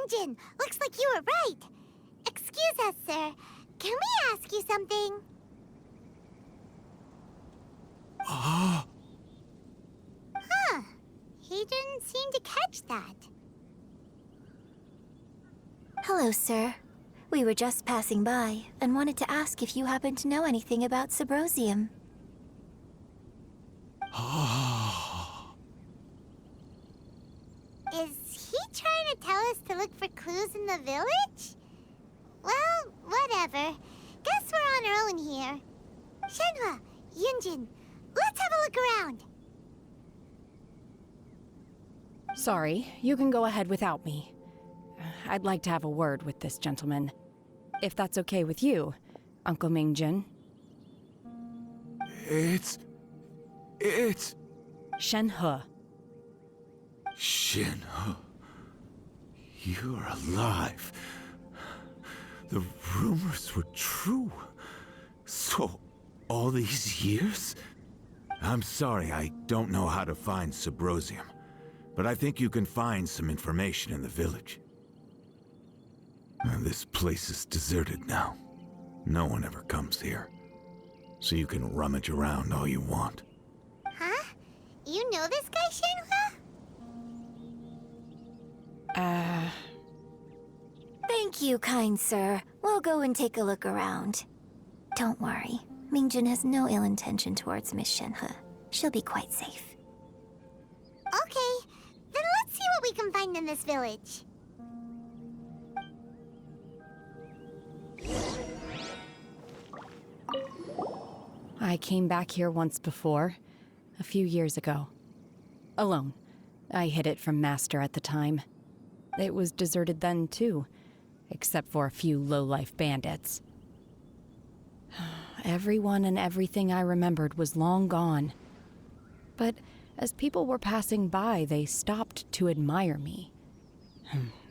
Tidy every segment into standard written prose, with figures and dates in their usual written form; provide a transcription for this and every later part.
Yunjin! Looks like you were right! Excuse us, sir. Can we ask you something? Huh. He didn't seem to catch that. Hello, sir. We were just passing by and wanted to ask if you happen to know anything about Subrosium. Is he trying to tell us to look for clues in the village? Well, whatever. Guess we're on our own here. Shenhua, Yunjin, let's have a look around. Sorry, you can go ahead without me. I'd like to have a word with this gentleman. If that's okay with you, Uncle Mingjin. It's... Shenhe. Shenhe. You're alive. The rumors were true. So, all these years? I'm sorry, I don't know how to find Subrosium. But I think you can find some information in the village. This place is deserted now. No one ever comes here. So you can rummage around all you want. Huh? You know this guy, Shenhua? Thank you, kind sir. We'll go and take a look around. Don't worry. Mingjin has no ill intention towards Miss Shenhe. She'll be quite safe. Okay, then let's see what we can find in this village. I came back here once before, a few years ago. Alone. I hid it from Master at the time. It was deserted then, too, except for a few low-life bandits. Everyone and everything I remembered was long gone. But as people were passing by, they stopped to admire me.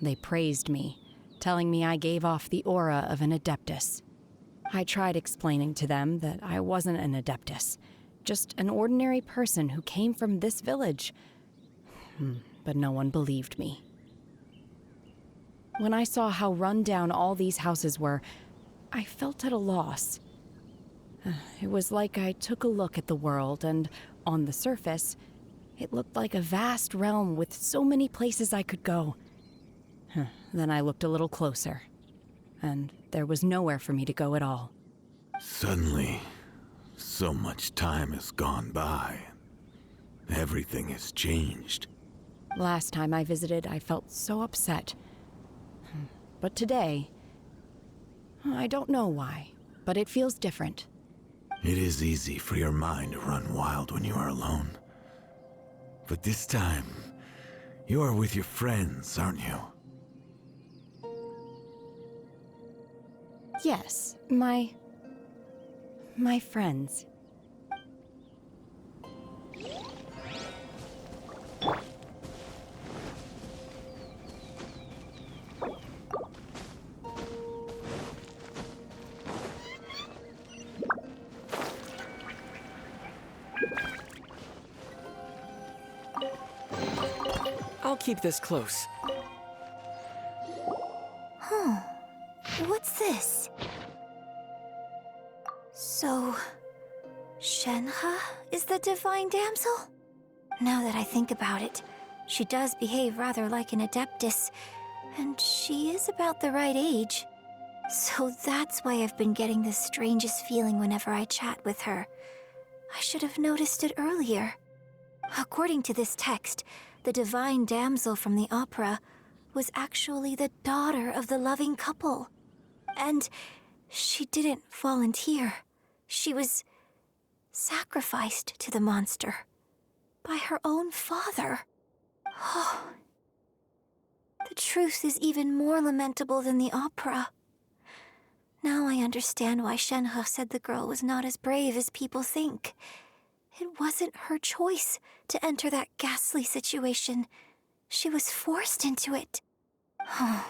They praised me, telling me I gave off the aura of an Adeptus. I tried explaining to them that I wasn't an Adeptus, just an ordinary person who came from this village. But no one believed me. When I saw how run down all these houses were, I felt at a loss. It was like I took a look at the world, and on the surface, it looked like a vast realm with so many places I could go. Then I looked a little closer, and there was nowhere for me to go at all. Suddenly, so much time has gone by. Everything has changed. Last time I visited, I felt so upset. But today, I don't know why, but it feels different. It is easy for your mind to run wild when you are alone. But this time, you are with your friends, aren't you? Yes, my friends. I'll keep this close. What's this? So, Shenhe is the divine damsel? Now that I think about it, she does behave rather like an Adeptus, and she is about the right age. So that's why I've been getting the strangest feeling whenever I chat with her. I should have noticed it earlier. According to this text, the divine damsel from the opera was actually the daughter of the loving couple. And she didn't volunteer. She was sacrificed to the monster by her own father. Oh, the truth is even more lamentable than the opera. Now I understand why Shenhe said the girl was not as brave as people think. It wasn't her choice to enter that ghastly situation. She was forced into it. Oh,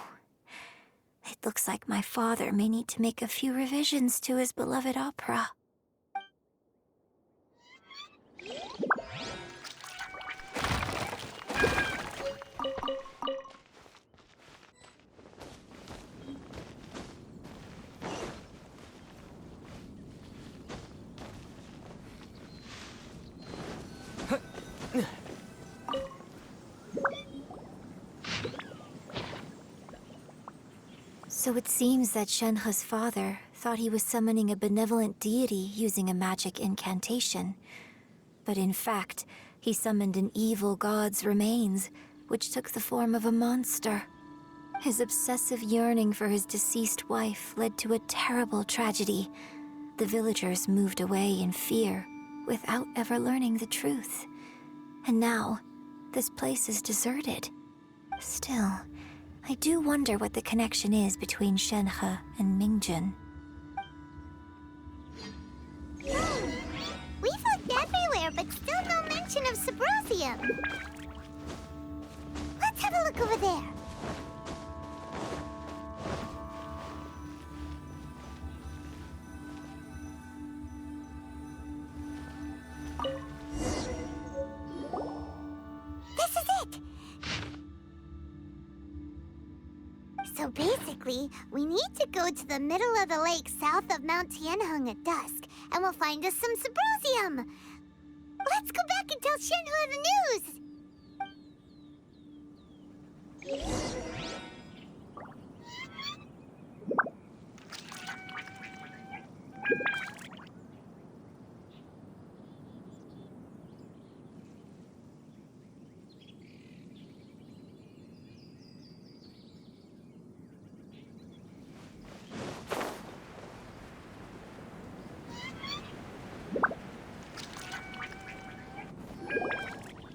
it looks like my father may need to make a few revisions to his beloved opera. So it seems that Shenhe's father thought he was summoning a benevolent deity using a magic incantation. But in fact, he summoned an evil god's remains, which took the form of a monster. His obsessive yearning for his deceased wife led to a terrible tragedy. The villagers moved away in fear, without ever learning the truth. And now, this place is deserted. Still, I do wonder what the connection is between Shenhe and Mingjun. We've looked everywhere, but still no mention of Sabrosium. Let's have a look over there. This is it! So basically, we need to go to the middle of the lake south of Mount Tianheng at dusk, and we'll find us some Sabrosium. Let's go back and tell Shenhua the news!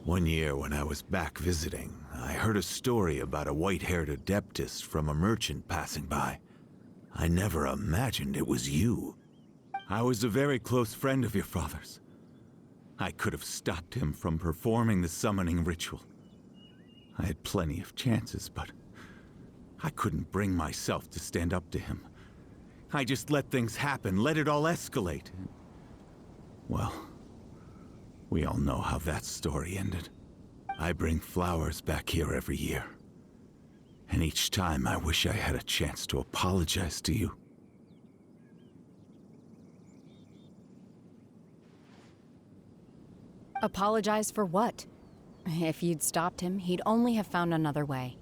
One year when I was back visiting, I heard a story about a white-haired adeptess from a merchant passing by. I never imagined it was you. I was a very close friend of your father's. I could have stopped him from performing the summoning ritual. I had plenty of chances, but I couldn't bring myself to stand up to him. I just let things happen, let it all escalate. Well, we all know how that story ended. I bring flowers back here every year. And each time I wish I had a chance to apologize to you. Apologize for what? If you'd stopped him, he'd only have found another way.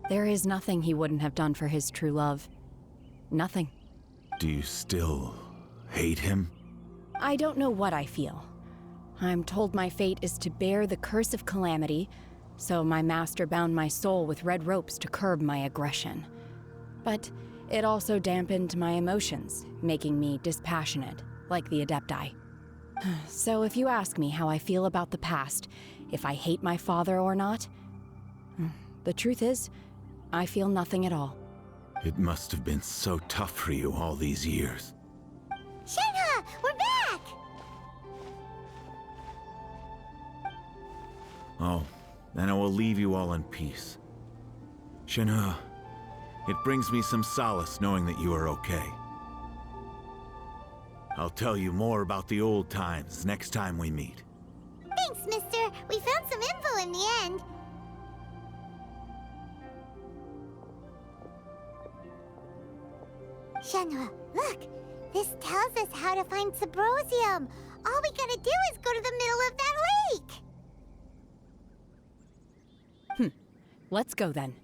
There is nothing he wouldn't have done for his true love. Nothing. Do you still hate him? I don't know what I feel. I'm told my fate is to bear the curse of calamity, so my master bound my soul with red ropes to curb my aggression. But it also dampened my emotions, making me dispassionate, like the Adepti. So if you ask me how I feel about the past, if I hate my father or not, the truth is, I feel nothing at all. It must have been so tough for you all these years. Shenhua, we're back! Oh, then I will leave you all in peace. Shenhe, it brings me some solace knowing that you are okay. I'll tell you more about the old times next time we meet. Thanks, mister. We found some info in the end. Shenhua, look! This tells us how to find Sabrosium. All we gotta do is go to the middle of that lake! Let's go then.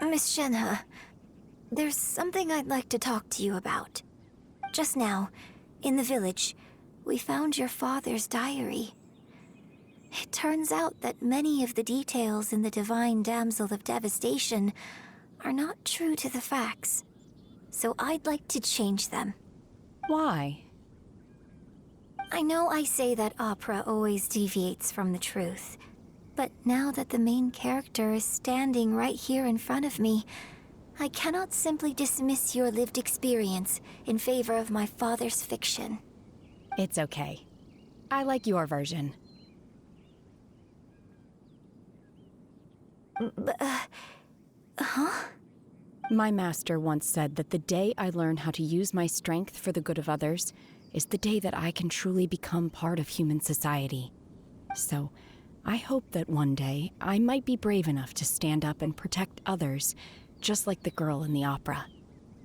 Miss Shenhe, there's something I'd like to talk to you about. Just now, in the village, we found your father's diary. It turns out that many of the details in the Divine Damsel of Devastation are not true to the facts. So I'd like to change them. Why? I know I say that opera always deviates from the truth, but now that the main character is standing right here in front of me, I cannot simply dismiss your lived experience in favor of my father's fiction. It's okay. I like your version. Huh? My master once said that the day I learn how to use my strength for the good of others is the day that I can truly become part of human society. So, I hope that one day I might be brave enough to stand up and protect others, just like the girl in the opera.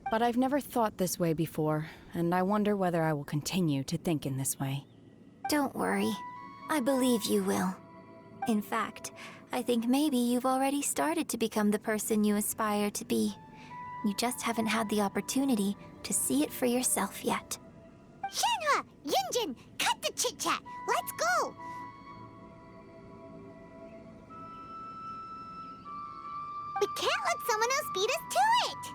But I've never thought this way before, and I wonder whether I will continue to think in this way. Don't worry. I believe you will. In fact, I think maybe you've already started to become the person you aspire to be. You just haven't had the opportunity to see it for yourself yet. Shenhua! Yunjin! Cut the chit-chat! Let's go! We can't let someone else beat us to it!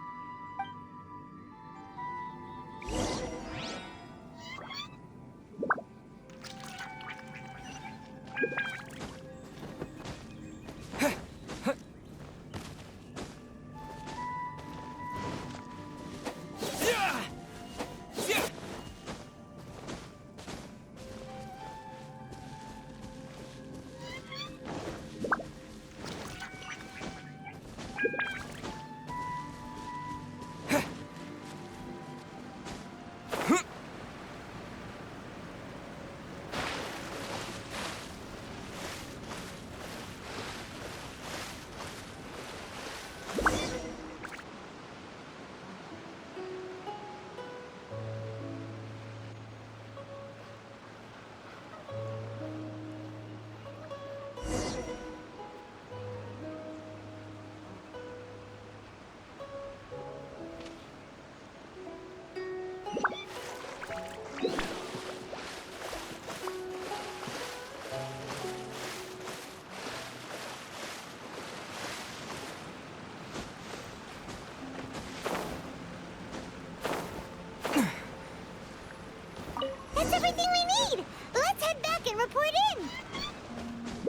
That's everything we need! Let's head back and report in!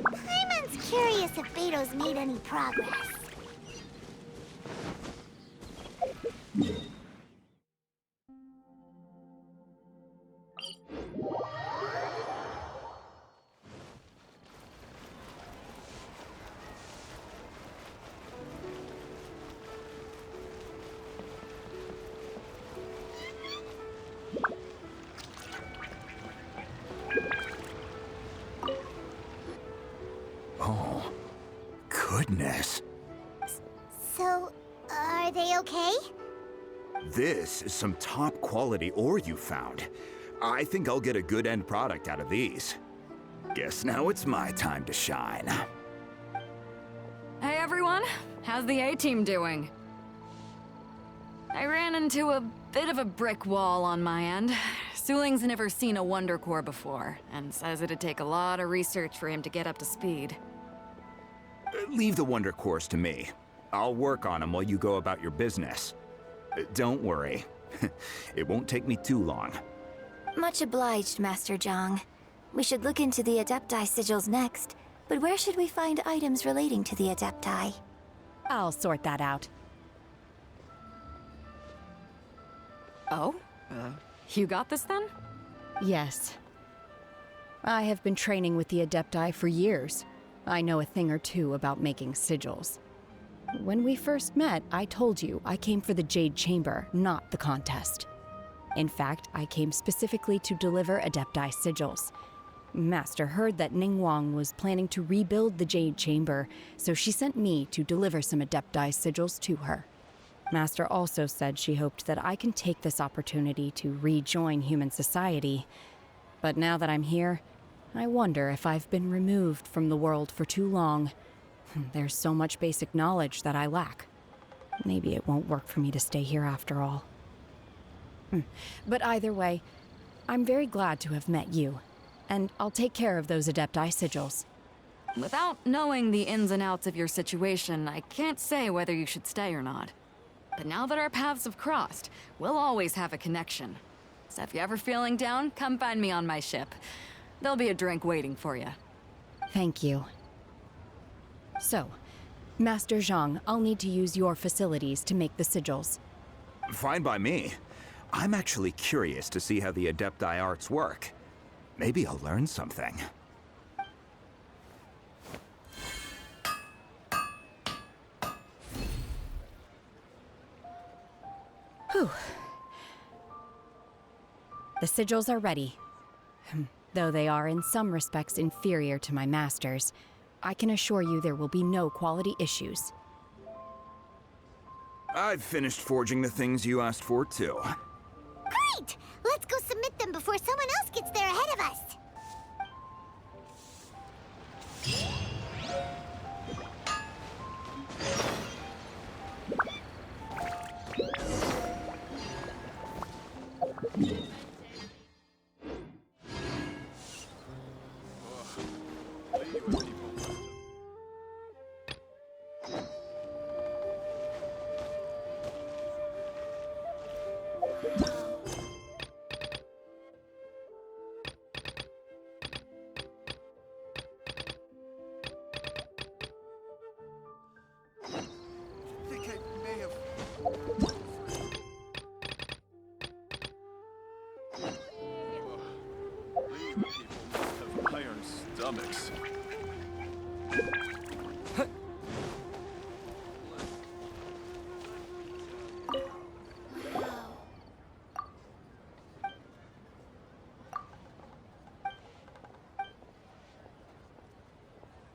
Paimon's curious if Beto's made any progress. Oh, goodness. So, are they okay? This is some top quality ore you found. I think I'll get a good end product out of these. Guess now it's my time to shine. Hey everyone, how's the A-team doing? I ran into a bit of a brick wall on my end. Suling's never seen a Wonder Core before, and says it'd take a lot of research for him to get up to speed. Leave the Wonder Cores to me. I'll work on them while you go about your business. Don't worry. It won't take me too long. Much obliged, Master Zhang. We should look into the Adepti sigils next, but where should we find items relating to the Adepti? I'll sort that out. Oh? You got this then? Yes. I have been training with the Adepti for years. I know a thing or two about making sigils. When we first met, I told you I came for the Jade Chamber, not the contest. In fact, I came specifically to deliver Adepti sigils. Master heard that Ningguang was planning to rebuild the Jade Chamber, so she sent me to deliver some Adepti sigils to her. Master also said she hoped that I can take this opportunity to rejoin human society. But now that I'm here, I wonder if I've been removed from the world for too long. There's so much basic knowledge that I lack. Maybe it won't work for me to stay here after all. But either way, I'm very glad to have met you. And I'll take care of those Adepti sigils. Without knowing the ins and outs of your situation, I can't say whether you should stay or not. But now that our paths have crossed, we'll always have a connection. So if you're ever feeling down, come find me on my ship. There'll be a drink waiting for you. Thank you. So, Master Zhang, I'll need to use your facilities to make the sigils. Fine by me. I'm actually curious to see how the Adepti arts work. Maybe I'll learn something. Whew. The sigils are ready. Though they are in some respects inferior to my master's, I can assure you there will be no quality issues. I've finished forging the things you asked for, too. Great! Let's go submit them before someone else gets there ahead of us. People must have iron stomachs.